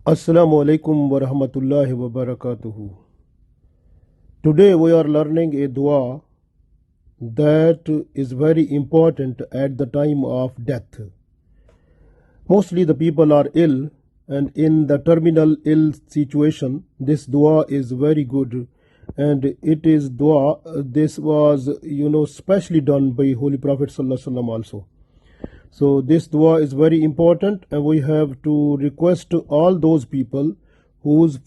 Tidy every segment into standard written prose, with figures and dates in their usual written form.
Assalamu alaikum wa rahmatullahi wa barakatuhu. Today we are learning a dua that is very important at the time of death. Mostly the people are ill, and in the terminal ill situation, this dua is very good. And it is dua, this was, specially done by Holy Prophet Sallallahu Alaihi Wasallam also. So this dua is very important, and we have to request to all those people whose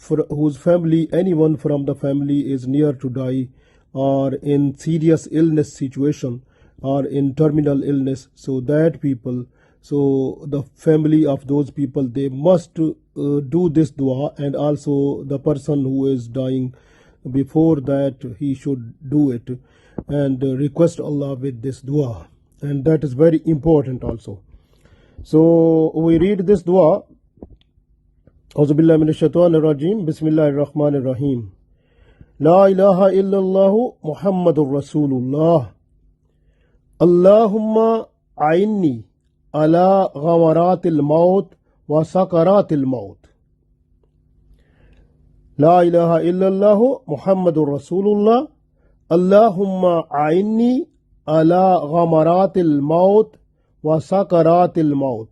family, anyone from the family is near to die, or in serious illness situation, or in terminal illness. So that people, so the family of those people, they must do this dua, and also the person who is dying, before that he should do it and request Allah with this dua. And that is very important also. So we read this dua. Auzu billahi minash shaitanir rajim. Bismillahir rahmanir rahim. La ilaha illallah Muhammadur Rasulullah. Allahumma a'inni ala ghamaratil maut wa sakaratil maut. La ilaha illallah Muhammadur Rasulullah. Allahumma a'inni ala ghamaratil maut wa sakaratil maut.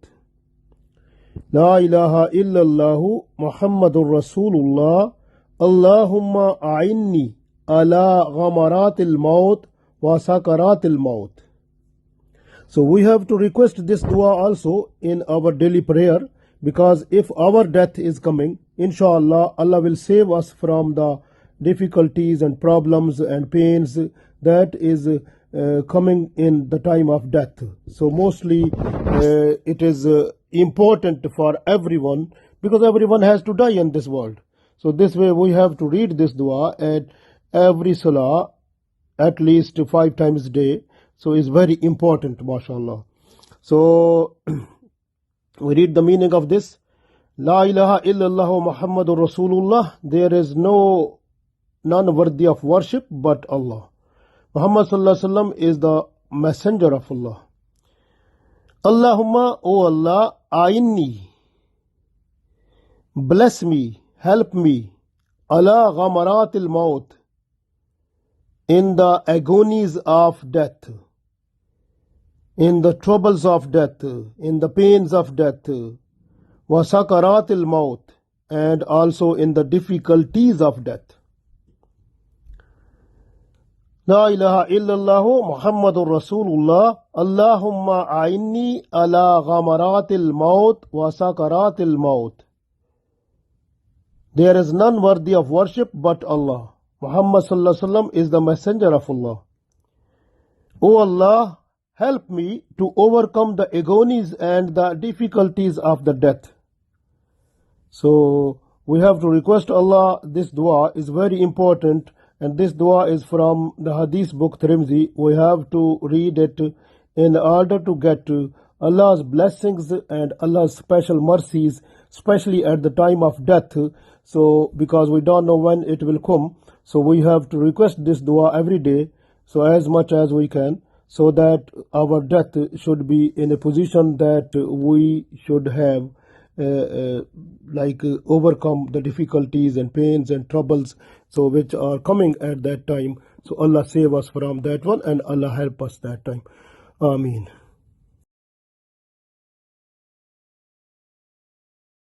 La ilaha illallah Muhammadur Rasulullah. Allahumma a'inni ala ghamaratil maut wa sakaratil maut. So we have to request this dua also in our daily prayer, because if our death is coming, inshallah, Allah will save us from the difficulties and problems and pains that is coming in the time of death. So mostly it is important for everyone, because everyone has to die in this world. So this way we have to read this dua at every salah, at least 5 times a day. So it's very important, mashallah. So we read the meaning of this. La ilaha illallah Muhammadur Rasulullah. There is none worthy of worship but Allah. Muhammad Sallallahu Alaihi Wasallam is the messenger of Allah. Allahumma, O Allah, a'inni, bless me, help me, ala ghamaratil maut, in the agonies of death, in the troubles of death, in the pains of death, wa sakaratil maut, and also in the difficulties of death. La ilaha illallah Muhammadur Rasulullah. Allahumma a'inni ala ghamaratil maut wa sakaratil maut. There is none worthy of worship but Allah. Muhammad Sallallahu Alaihi Wasallam is the messenger of Allah. O Allah, help me to overcome the agonies and the difficulties of the death. So we have to request Allah. This dua is very important. And this dua is from the Hadith book Tirmidhi. We have to read it in order to get Allah's blessings and Allah's special mercies, especially at the time of death. So because we don't know when it will come, so we have to request this dua every day, so as much as we can, so that our death should be in a position that we should have overcome the difficulties and pains and troubles, so which are coming at that time. So Allah save us from that one, and Allah help us that time. Ameen.